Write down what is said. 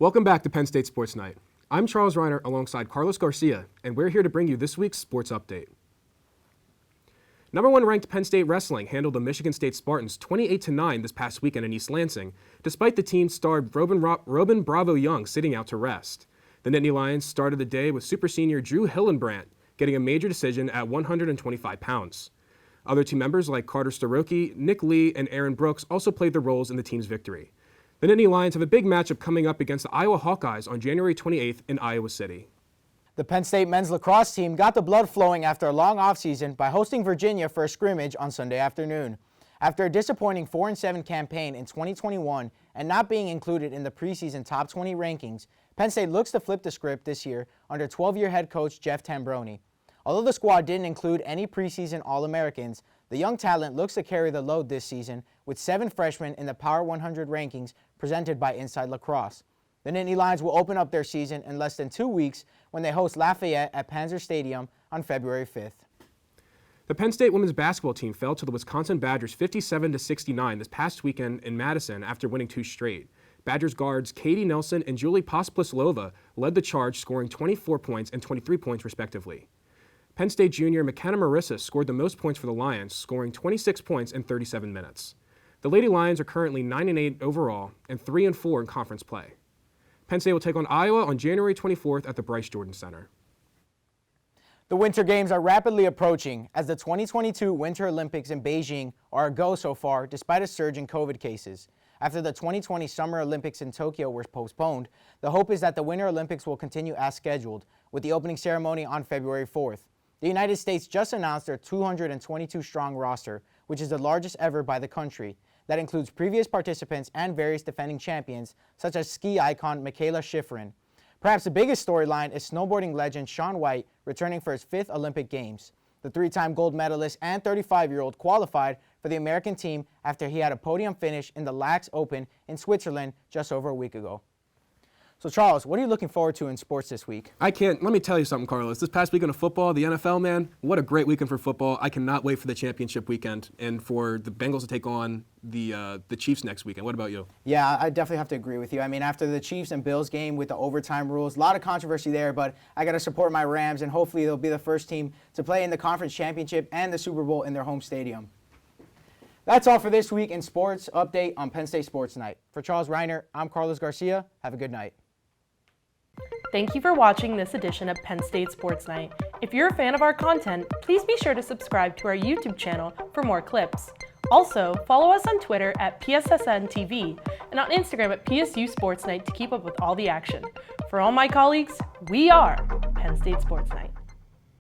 Welcome back to Penn State Sports Night. I'm Charles Reinert alongside Carlos Garcia, and we're here to bring you this week's sports update. Number 1 ranked Penn State Wrestling handled the Michigan State Spartans 28-9 this past weekend in East Lansing, despite the team's star Robin Bravo Young sitting out to rest. The Nittany Lions started the day with super senior Drew Hillenbrandt getting a major decision at 125 pounds. Other team members like Carter Staroki, Nick Lee, and Aaron Brooks also played their roles in the team's victory. The Nittany Lions have a big matchup coming up against the Iowa Hawkeyes on January 28th in Iowa City. The Penn State men's lacrosse team got the blood flowing after a long offseason by hosting Virginia for a scrimmage on Sunday afternoon. After a disappointing 4-7 campaign in 2021 and not being included in the preseason top 20 rankings, Penn State looks to flip the script this year under 12-year head coach Jeff Tambroni. Although the squad didn't include any preseason All-Americans, the young talent looks to carry the load this season with 7 freshmen in the Power 100 rankings presented by Inside Lacrosse. The Nittany Lions will open up their season in less than 2 weeks when they host Lafayette at Panzer Stadium on February 5th. The Penn State women's basketball team fell to the Wisconsin Badgers 57-69 this past weekend in Madison after winning 2 straight. Badgers guards Katie Nelson and Julie Pospislova led the charge, scoring 24 points and 23 points respectively. Penn State junior McKenna Marissa scored the most points for the Lions, scoring 26 points in 37 minutes. The Lady Lions are currently 9-8 overall and 3-4 in conference play. Penn State will take on Iowa on January 24th at the Bryce Jordan Center. The Winter Games are rapidly approaching as the 2022 Winter Olympics in Beijing are a go so far despite a surge in COVID cases. After the 2020 Summer Olympics in Tokyo were postponed, the hope is that the Winter Olympics will continue as scheduled, with the opening ceremony on February 4th. The United States just announced their 222-strong roster, which is the largest ever by the country. That includes previous participants and various defending champions, such as ski icon Michaela Schifrin. Perhaps the biggest storyline is snowboarding legend Shaun White returning for his 5th Olympic Games. The 3-time gold medalist and 35-year-old qualified for the American team after he had a podium finish in the Lax Open in Switzerland just over a week ago. So Charles, what are you looking forward to in sports this week? Let me tell you something, Carlos. This past weekend of football, the NFL, man, what a great weekend for football. I cannot wait for the championship weekend and for the Bengals to take on the Chiefs next weekend. What about you? Yeah, I definitely have to agree with you. I mean, after the Chiefs and Bills game with the overtime rules, a lot of controversy there, but I got to support my Rams, and hopefully they'll be the first team to play in the conference championship and the Super Bowl in their home stadium. That's all for this week in Sports Update on Penn State Sports Night. For Charles Reinert, I'm Carlos Garcia. Have a good night. Thank you for watching this edition of Penn State Sports Night. If you're a fan of our content, please be sure to subscribe to our YouTube channel for more clips. Also, follow us on Twitter at PSSN TV and on Instagram at PSU Sports Night to keep up with all the action. For all my colleagues, we are Penn State Sports Night.